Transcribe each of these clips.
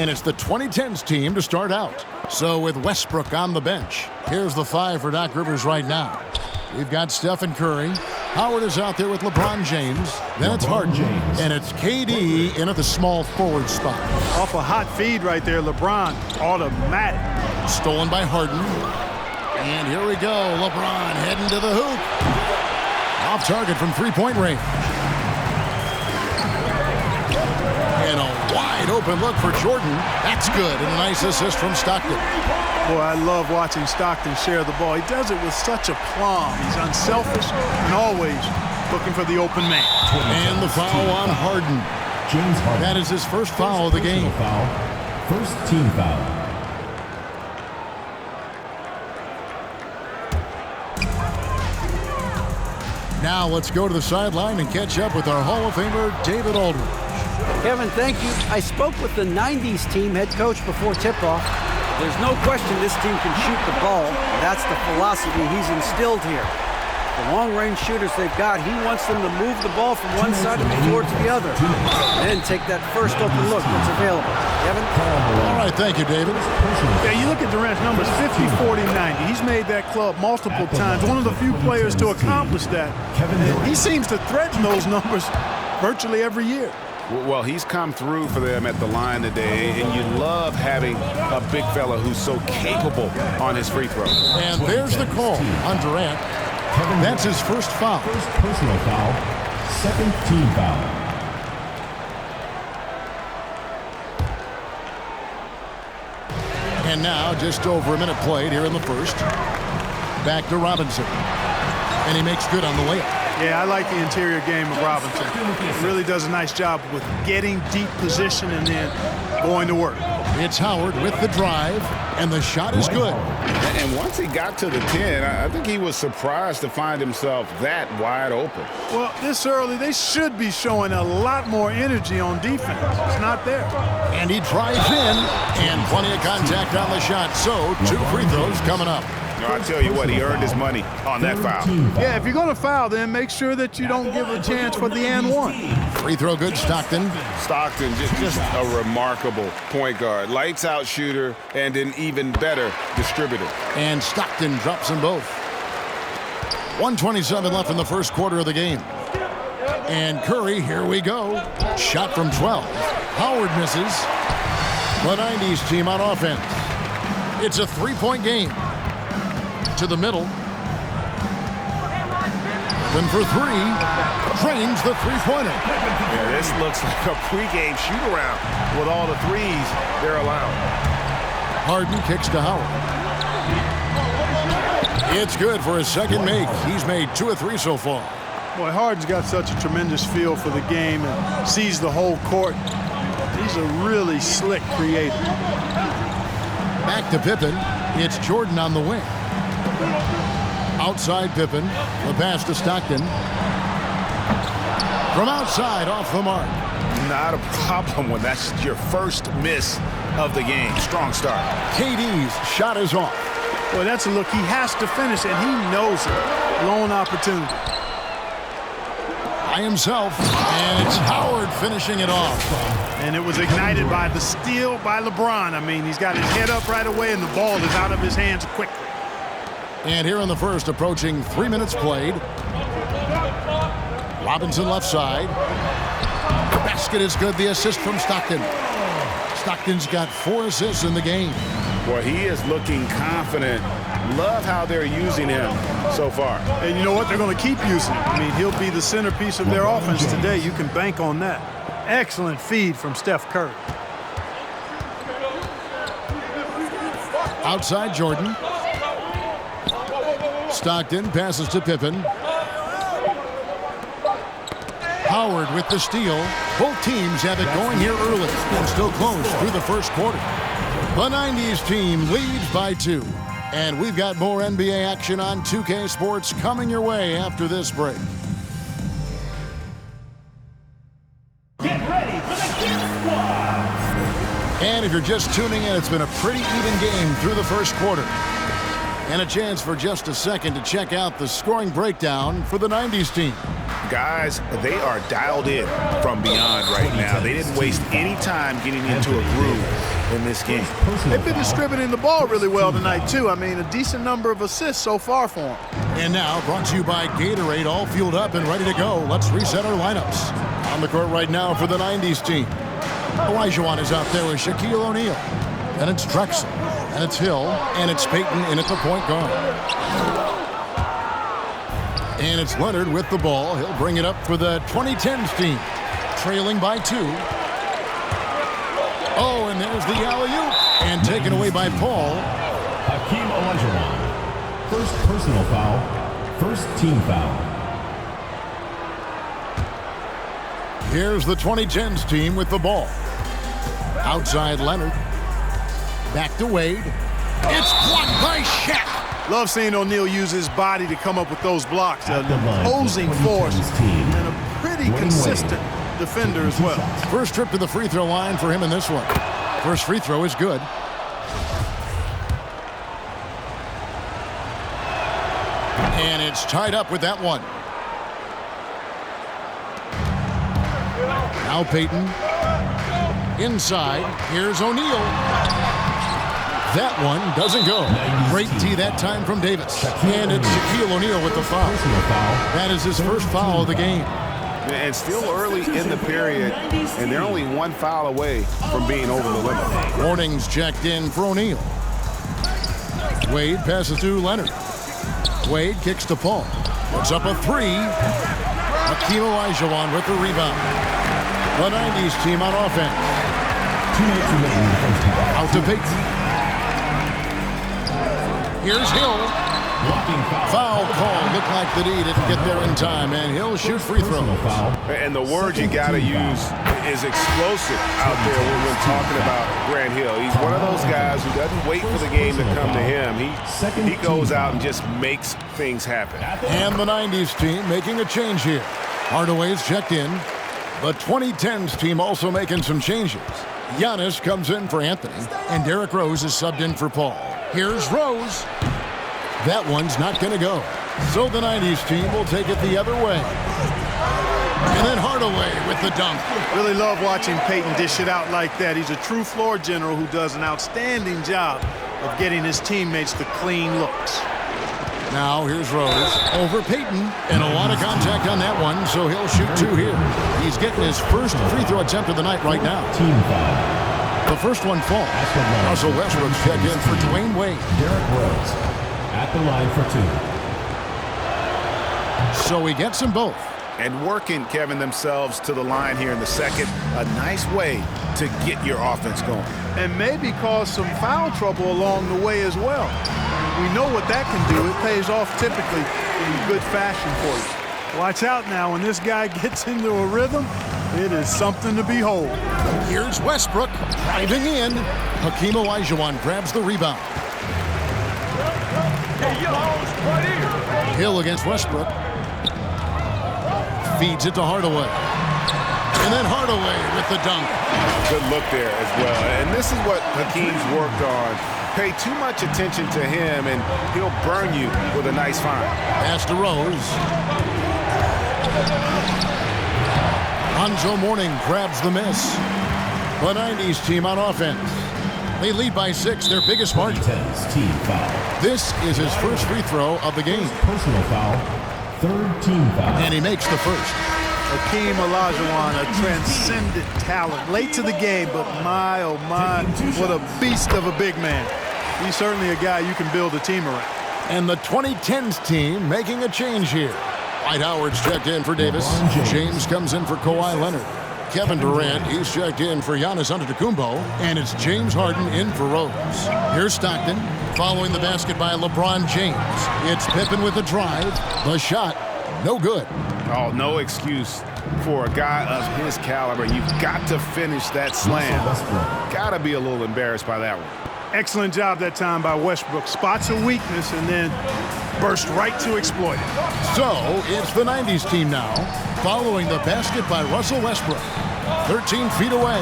And it's the 2010s team to start out. So with Westbrook on the bench, here's the 5 for Doc Rivers right now. We've got Stephen Curry. Howard is out there with LeBron James. Then it's Harden. And it's KD in at the small forward spot. Off a hot feed right there, LeBron. Automatic. Stolen by Harden. And here we go. LeBron heading to the hoop. Off target from three-point range. And a wide open look for Jordan. That's good. And a nice assist from Stockton. Boy, I love watching Stockton share the ball. He does it with such aplomb. He's unselfish and always looking for the open man. And the foul on Harden. James Harden. That is his first foul of the game. Foul. First team foul. Now let's go to the sideline and catch up with our Hall of Famer, David Aldridge. Kevin, thank you. I spoke with the 90s team head coach before tip-off. There's no question this team can shoot the ball. That's the philosophy he's instilled here. The long-range shooters they've got, he wants them to move the ball from one side of the floor to the other. Then take that first open look that's available. Kevin? All right, thank you, David. Yeah, you look at Durant's numbers, 50, 40, 90. He's made that club multiple times. One of the few players to accomplish that. He seems to threaten those numbers virtually every year. Well, he's come through for them at the line today, and you love having a big fella who's so capable on his free throw. And there's the call on Durant. That's his first foul. First personal foul. Second team foul. And now just over a minute played here in the first. Back to Robinson. And he makes good on the layup. Yeah, I like the interior game of Robinson. He really does a nice job with getting deep position and then going to work. It's Howard with the drive, and the shot is good. And once he got to the 10, I think he was surprised to find himself that wide open. Well, this early, they should be showing a lot more energy on defense. It's not there. And he drives in, and plenty of contact on the shot. So, 2 free throws coming up. I tell you what, he earned his money on that foul. Yeah, if you're going to foul, then make sure that you don't give a chance for the and one. Free throw good, Stockton. Stockton, just a remarkable point guard. Lights out shooter and an even better distributor. And Stockton drops them both. 1:27 left in the first quarter of the game. And Curry, here we go. Shot from 12. Howard misses. The 90s team on offense. It's a 3-point game. To the middle. Then for 3, drains the three-pointer. Yeah, this looks like a pregame shoot-around with all the threes they're allowing. Harden kicks to Howard. It's good for his second make. He's made 2 of 3 so far. Boy, Harden's got such a tremendous feel for the game and sees the whole court. He's a really slick creator. Back to Pippen. It's Jordan on the wing. Outside Pippen. The pass to Stockton. From outside, off the mark. Not a problem when that's your first miss of the game. Strong start. KD's shot is off. Boy, that's a look he has to finish, and he knows it. Lone opportunity. By himself, and it's Howard finishing it off. And it was ignited by the steal by LeBron. I mean, he's got his head up right away, and the ball is out of his hands quickly. And here in the first, approaching 3 minutes played. Robinson left side. The basket is good. The assist from Stockton. Stockton's got 4 assists in the game. Boy, he is looking confident. Love how they're using him so far. And you know what? They're going to keep using him. I mean, he'll be the centerpiece of their offense today. You can bank on that. Excellent feed from Steph Curry. Outside Jordan. Stockton passes to Pippen. Howard with the steal. Both teams have it going here early and still close through the first quarter. The 90s team leads by 2. And we've got more NBA action on 2K Sports coming your way after this break. Get ready for the Gear Squad. And if you're just tuning in, it's been a pretty even game through the first quarter. And a chance for just a second to check out the scoring breakdown for the 90s team. guys, they are dialed in from beyond right now. They didn't waste any time getting into a groove in this game. They've been distributing the ball really well tonight, too. I mean, a decent number of assists so far for them. And now, brought to you by Gatorade, all fueled up and ready to go. Let's reset our lineups. On the court right now for the 90s team. Olajuwon is out there with Shaquille O'Neal. And it's Drexel. And it's Hill. And it's Payton in at the point guard. And it's Leonard with the ball. He'll bring it up for the 2010s team. Trailing by 2. Oh, and there's the alley-oop. And taken away by Paul. Hakeem Olajuwon. First personal foul. First team foul. Here's the 2010s team with the ball. Outside Leonard. Back to Wade. It's blocked by Shaq. Love seeing O'Neal use his body to come up with those blocks. An opposing force and a pretty consistent defender as well. First trip to the free throw line for him in this one. First free throw is good. And it's tied up with that one. Now Payton. Inside. Here's O'Neal. That one doesn't go. Great tee that time from Davis. And it's Shaquille O'Neal with the foul. That is his first foul of the game. And still early in the period, and they're only one foul away from being over the limit. Warnings checked in for O'Neal. Wade passes to Leonard. Wade kicks to Paul. Puts up a 3. Hakeem Olajuwon with the rebound. The 90s team on offense. Out to Payton. Here's Hill. Foul call. Looked like that he didn't get there in time, and he'll shoot free throws. And the word you got to use is explosive out there when we're talking about Grant Hill. He's one of those guys who doesn't wait for the game to come to him. He goes out and just makes things happen. And the 90s team making a change here. Hardaway's checked in. The 2010s team also making some changes. Giannis comes in for Anthony, and Derrick Rose is subbed in for Paul. Here's Rose. That one's not going to go. So the 90s team will take it the other way. And then Hardaway with the dunk. Really love watching Payton dish it out like that. He's a true floor general who does an outstanding job of getting his teammates the clean looks. Now here's Rose over Payton, and a lot of contact on that one, so he'll shoot 2 here. He's getting his first free throw attempt of the night right now. Team foul. The first one falls. Russell Westbrook checked in for Dwayne Wade. Derrick Rose at the line for 2. So he gets them both. And working, Kevin, themselves to the line here in the second. A nice way to get your offense going. And maybe cause some foul trouble along the way as well. We know what that can do. It pays off typically in good fashion for you. Watch out now. When this guy gets into a rhythm, it is something to behold. Here's Westbrook driving in. Hakeem Olajuwon grabs the rebound. Hill against Westbrook. Feeds it to Hardaway. And then Hardaway with the dunk. Good look there as well. And this is what Hakeem's worked on. Pay too much attention to him, and he'll burn you with a nice find. Pass to Rose. Lonzo Mourning grabs the miss. The 90s team on offense. They lead by 6, their biggest margin. Team foul. This is his first free throw of the game. Personal foul. Third team foul. And he makes the first. Hakeem Olajuwon, a transcendent talent. Late to the game, but my, oh my, what a beast of a big man. He's certainly a guy you can build a team around. And the 2010s team making a change here. Dwight Howard's checked in for Davis. James comes in for Kawhi Leonard. Kevin Durant, he's checked in for Giannis Antetokounmpo. And it's James Harden in for Rose. Here's Stockton, following the basket by LeBron James. It's Pippen with the drive. The shot, no good. Oh, no excuse for a guy of his caliber. You've got to finish that slam. Got to be a little embarrassed by that one. Excellent job that time by Westbrook. Spots a weakness and then burst right to exploit it. So it's the 90s team now, following the basket by Russell Westbrook. 13 feet away.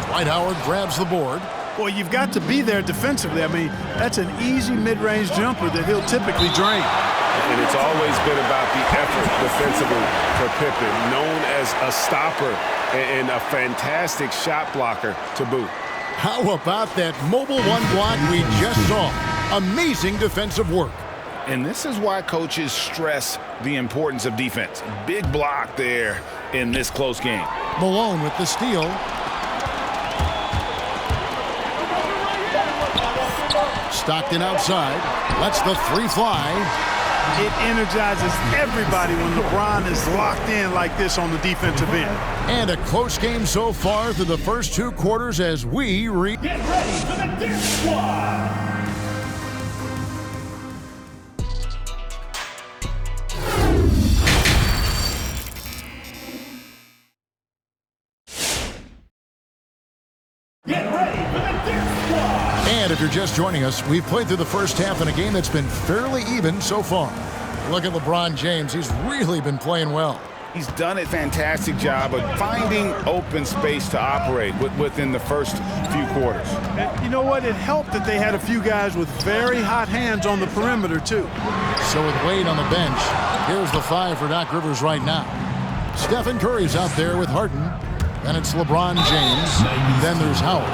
Dwight Howard grabs the board. Boy, you've got to be there defensively. I mean, that's an easy mid-range jumper that he'll typically drain. And it's always been about the effort defensively for Pippen, known as a stopper and a fantastic shot blocker to boot. How about that mobile one block we just saw? Amazing defensive work. And this is why coaches stress the importance of defense. Big block there in this close game. Malone with the steal. Stockton outside. Lets the three fly. It energizes everybody when LeBron is locked in like this on the defensive end. And a close game so far through the first 2 quarters as we Get ready for the Dirt Squad. And if you're just joining us, we've played through the first half in a game that's been fairly even so far. Look at LeBron James. He's really been playing well. He's done a fantastic job of finding open space to operate within the first few quarters. And you know what? It helped that they had a few guys with very hot hands on the perimeter, too. So with Wade on the bench, here's the 5 for Doc Rivers right now. Stephen Curry's out there with Harden. Then it's LeBron James. Then there's Howard.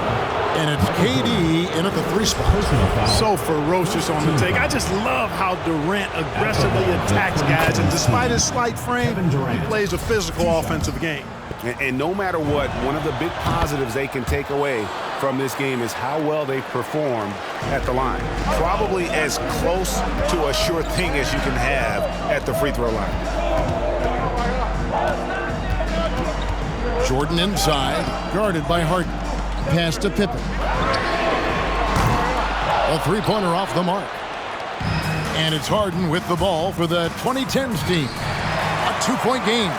And it's KD in at the 3 spot. So ferocious on the take. I just love how Durant aggressively attacks guys. And despite his slight frame, he plays a physical offensive game. And no matter what, one of the big positives they can take away from this game is how well they performed at the line. Probably as close to a sure thing as you can have at the free throw line. Jordan inside, guarded by Harden. Pass to Pippen. A three-pointer off the mark. And it's Harden with the ball for the 2010s team. A 2-point game.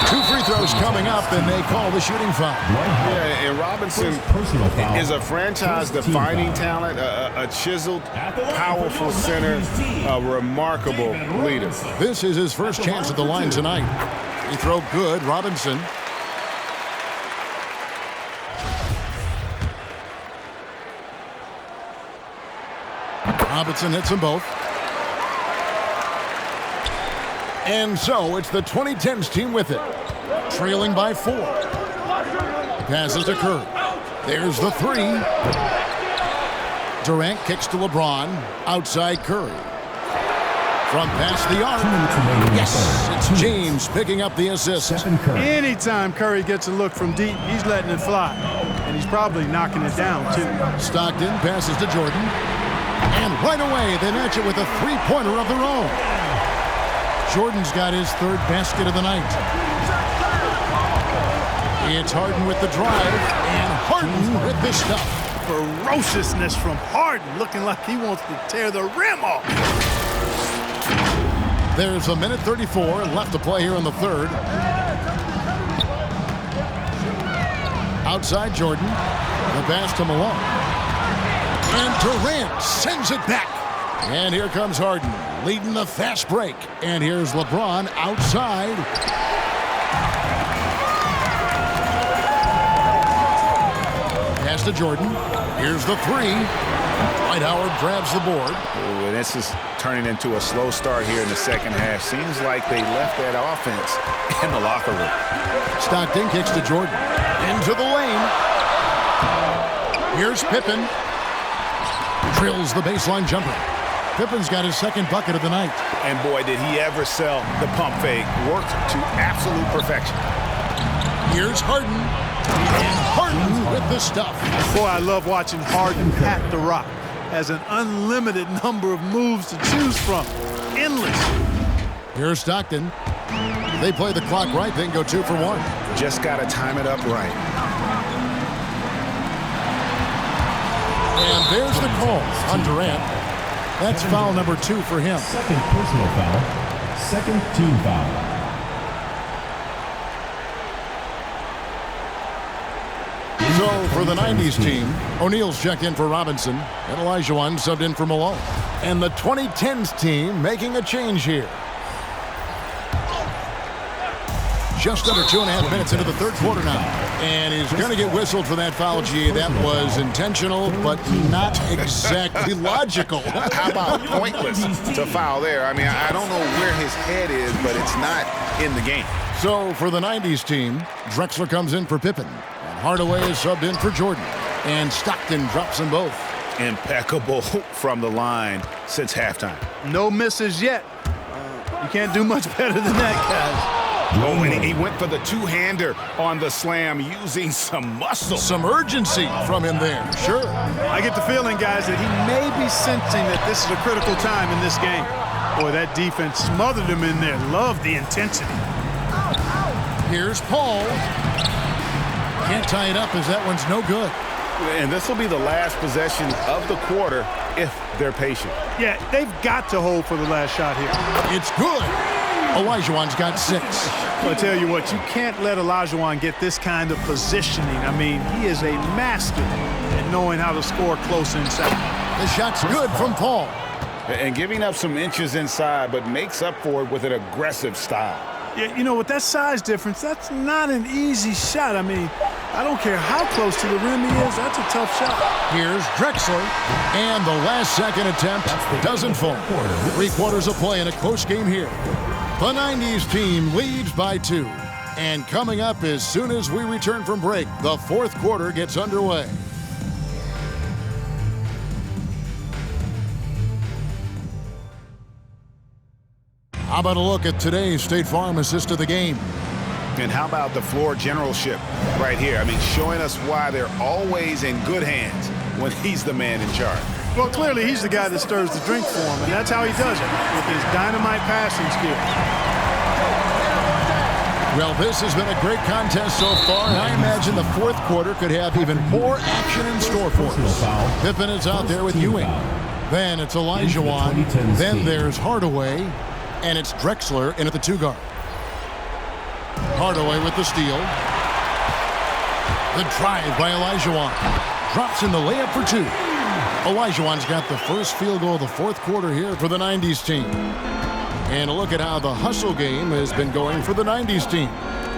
2 free throws coming up, and they call the shooting foul. Yeah, and Robinson is a franchise-defining talent, a chiseled, powerful center, a remarkable leader. This is his first chance at the line tonight. He throw good, Robinson. Robinson hits them both. And so it's the 2010s team with it. Trailing by 4. Passes to Curry. There's the 3. Durant kicks to LeBron. Outside Curry. From past the arc. Yes, it's James picking up the assist. Anytime Curry gets a look from deep, he's letting it fly. And he's probably knocking it down, too. Stockton passes to Jordan. And right away, they match it with a 3-pointer of their own. Jordan's got his 3rd basket of the night. It's Harden with the drive, and Harden with the stuff. Ferociousness from Harden, looking like he wants to tear the rim off. There's a minute 34 left to play here in the 3rd. Outside Jordan, the pass to Malone. And Durant sends it back. And here comes Harden, leading the fast break. And here's LeBron outside. Pass to Jordan. Here's the 3. Dwight Howard grabs the board. Ooh, and this is turning into a slow start here in the second half. Seems like they left that offense in the locker room. Stockton kicks to Jordan. Into the lane. Here's Pippen. Drills the baseline jumper. Pippen's got his 2nd bucket of the night. And boy, did he ever sell the pump fake. Worked to absolute perfection. Here's Harden. And Harden with the stuff. Boy, I love watching Harden pat the rock. Has an unlimited number of moves to choose from. Endless. Here's Stockton. They play the clock right, then go 2 for 1. Just got to time it up right. And there's the call on Durant. That's foul number 2 for him. 2nd personal foul. 2nd team foul. So for the 90s team, O'Neal's checked in for Robinson, and Olajuwon subbed in for Malone. And the 2010s team making a change here. Just under 2.5 minutes into the 3rd quarter now. And he's going to get whistled for that foul, G. That was intentional, but not exactly logical. How about pointless to foul there? I mean, I don't know where his head is, but it's not in the game. So for the 90s team, Drexler comes in for Pippen. And Hardaway is subbed in for Jordan. And Stockton drops them both. Impeccable from the line since halftime. No misses yet. You can't do much better than that, guys. Oh, and he went for the two-hander on the slam using some muscle. Some urgency from him there, sure. I get the feeling, guys, that he may be sensing that this is a critical time in this game. Boy, that defense smothered him in there. Love the intensity. Here's Paul. Can't tie it up as that one's no good. And this will be the last possession of the quarter if they're patient. Yeah, they've got to hold for the last shot here. It's good. Olajuwon's got 6. Well, I tell you what, you can't let Olajuwon get this kind of positioning. I mean, he is a master at knowing how to score close inside. The shot's good from Paul. And giving up some inches inside, but makes up for it with an aggressive style. Yeah, you know, with that size difference, that's not an easy shot. I mean, I don't care how close to the rim he is, that's a tough shot. Here's Drexler, and the last second attempt doesn't fall. 3 quarters of play in a close game here. The 90s team leads by 2. And coming up as soon as we return from break, the 4th quarter gets underway. How about a look at today's State Farm assist of the game? And how about the floor generalship right here? I mean, showing us why they're always in good hands when he's the man in charge. Well, clearly he's the guy that stirs the drink for him, and that's how he does it, with his dynamite passing skills. Well, this has been a great contest so far, and I imagine the 4th quarter could have even more action in store for us. Pippen is out there with Ewing. Then it's Olajuwon. Then there's Hardaway. And it's Drexler in at the 2 guard. Hardaway with the steal. The drive by Olajuwon. Drops in the layup for 2. Olajuwon's got the first field goal of the 4th quarter here for the 90s team. And a look at how the hustle game has been going for the 90s team.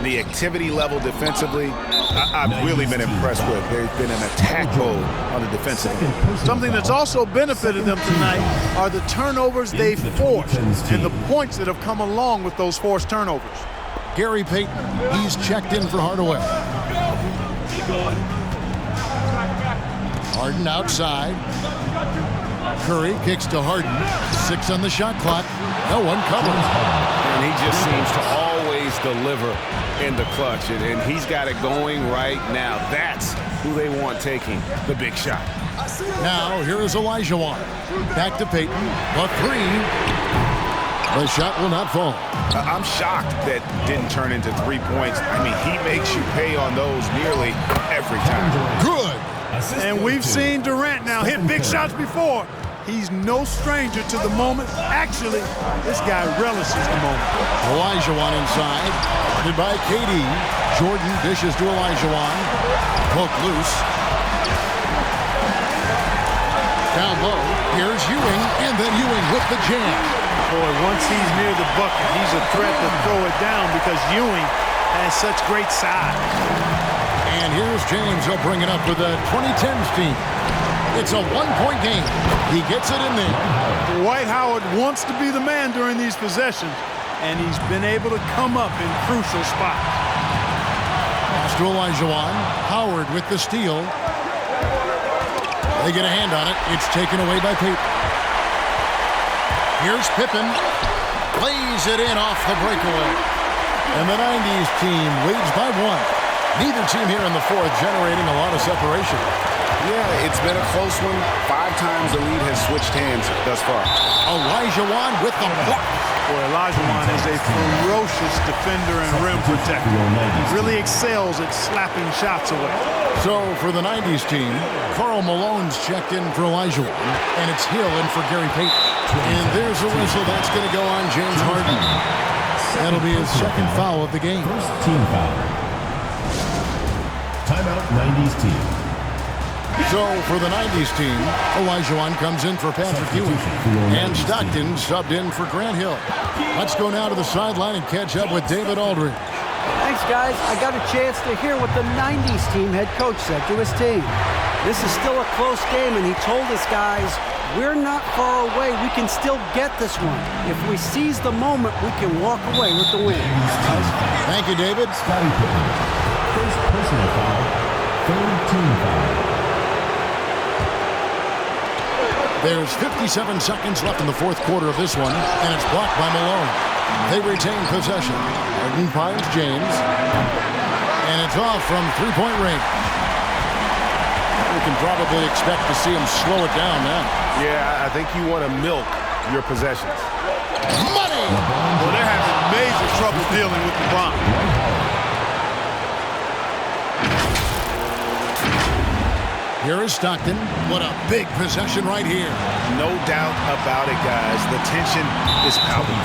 The activity level defensively, I've really been impressed with. There's been an attack mode on the defensive end. Something that's also benefited them tonight are the turnovers they've forced and the points that have come along with those forced turnovers. Gary Payton, he's checked in for Hardaway. Harden outside. Curry kicks to Harden. 6 on the shot clock. No one covers. And he just seems to always deliver in the clutch. And he's got it going right now. That's who they want taking the big shot. Now, here is Olajuwon. Back to Payton. A 3. The shot will not fall. I'm shocked that didn't turn into 3 points. I mean, he makes you pay on those nearly every time. Good. And we've seen Durant now hit big shots before. He's no stranger to the moment. Actually, this guy relishes the moment. Olajuwon inside. Guarded by KD. Jordan dishes to Olajuwon. Poke loose. Down low. Here's Ewing. And then Ewing with the jam. Boy, once he's near the bucket, he's a threat to throw it down because Ewing has such great size. And here's James. He'll bring it up with the 2010s team. It's a 1-point game. He gets it in there. Dwight Howard wants to be the man during these possessions, and he's been able to come up in crucial spots. Pass to Olajuwon. Howard with the steal. They get a hand on it. It's taken away by Payton. Here's Pippen. Lays it in off the breakaway. And the 90s team leads by 1. Neither team here in the 4th generating a lot of separation. Yeah, it's been a close one. 5 times the lead has switched hands thus far. Olajuwon with the block. Boy, Olajuwon is a ferocious defender and rim protector. He really excels at slapping shots away. So for the 90s team, Karl Malone's checked in for Olajuwon, and it's Hill in for Gary Payton. And there's a whistle that's going to go on James Harden. That'll be his 2nd foul of the game. First team foul. Timeout 90s team. So for the 90s team, Olajuwon comes in for Patrick Ewing. And Stockton subbed in for Grant Hill. Let's go now to the sideline and catch up with David Aldridge. Thanks, guys. I got a chance to hear what the 90s team head coach said to his team. This is still a close game, and he told us guys, we're not far away. We can still get this one. If we seize the moment, we can walk away with the win. Thank you, David. Scottie Pippen. First personal foul. Third team foul. There's 57 seconds left in the fourth quarter of this one, and it's blocked by Malone. They retain possession. Harden finds James, and it's off from three-point range. We can probably expect to see him slow it down now. Yeah, I think you want to milk your possessions. Money! Well, they're having major trouble dealing with LeBron. Here is Stockton. What a big possession right here. No doubt about it, guys. The tension is palpable.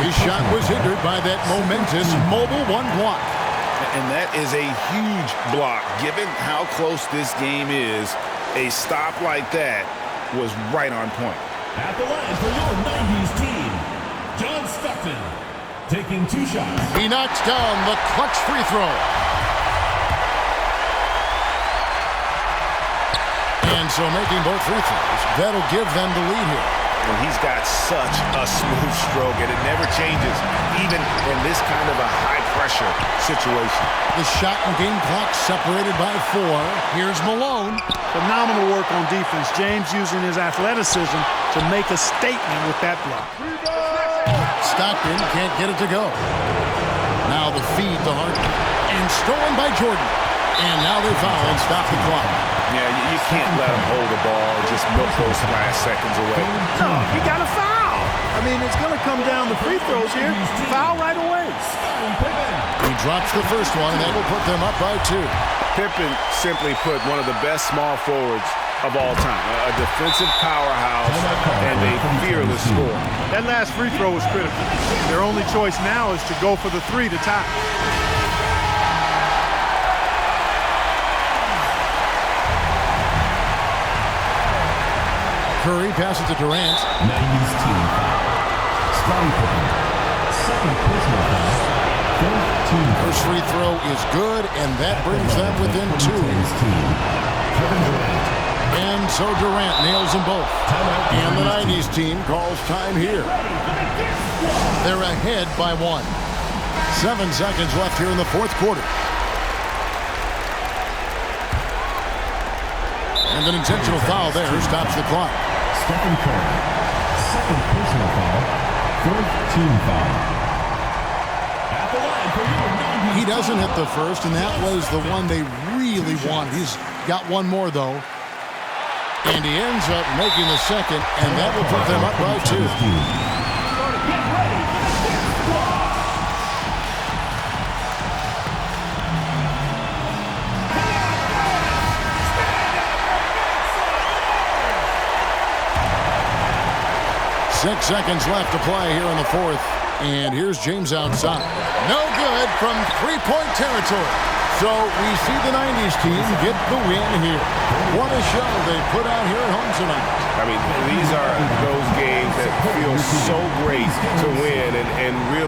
His shot was hindered by that momentous mobile one block. And that is a huge block. Given how close this game is, a stop like that was right on point. At the line for your 90s team, John Stockton, taking 2 shots. He knocks down the clutch free throw. And so making both free throws, that'll give them the lead here. And he's got such a smooth stroke, and it never changes, even in this kind of a high-pressure situation. The shot and game clock separated by 4. Here's Malone. Phenomenal work on defense. James using his athleticism to make a statement with that block. Stockton can't get it to go. Now the feed to Harden. And stolen by Jordan. And now they foul and stop the clock. Yeah, you can't let him hold the ball and just milk those last seconds away. No, you got to foul. I mean, it's going to come down to free throws here. Foul right away. He drops the first one, and that will put them up by 2. Pippen simply put one of the best small forwards of all time. A defensive powerhouse and a fearless scorer. That last free throw was critical. Their only choice now is to go for the 3 to tie. Curry passes to Durant. 90s team foul. Scottie Pippen. Second personal foul. Third team foul. First free throw is good, and that brings them within 2. Kevin Durant. And so Durant nails them both. And the 90s team calls time here. They're ahead by 1. 7 seconds left here in the fourth quarter. And an intentional foul there stops the clock. Stephen Curry. Second personal foul. Third team foul. At the line for your 90s. He doesn't hit the first, and that was the one they really wanted. He's got one more, though. And he ends up making the second, and that will put them up by 2. Get ready for the dance squad. 6 seconds left to play here in the fourth. And here's James outside. No good from three-point territory. So we see the 90s team get the win here. What a show they put out here at home tonight. I mean, these are those games that feel so great to win and real.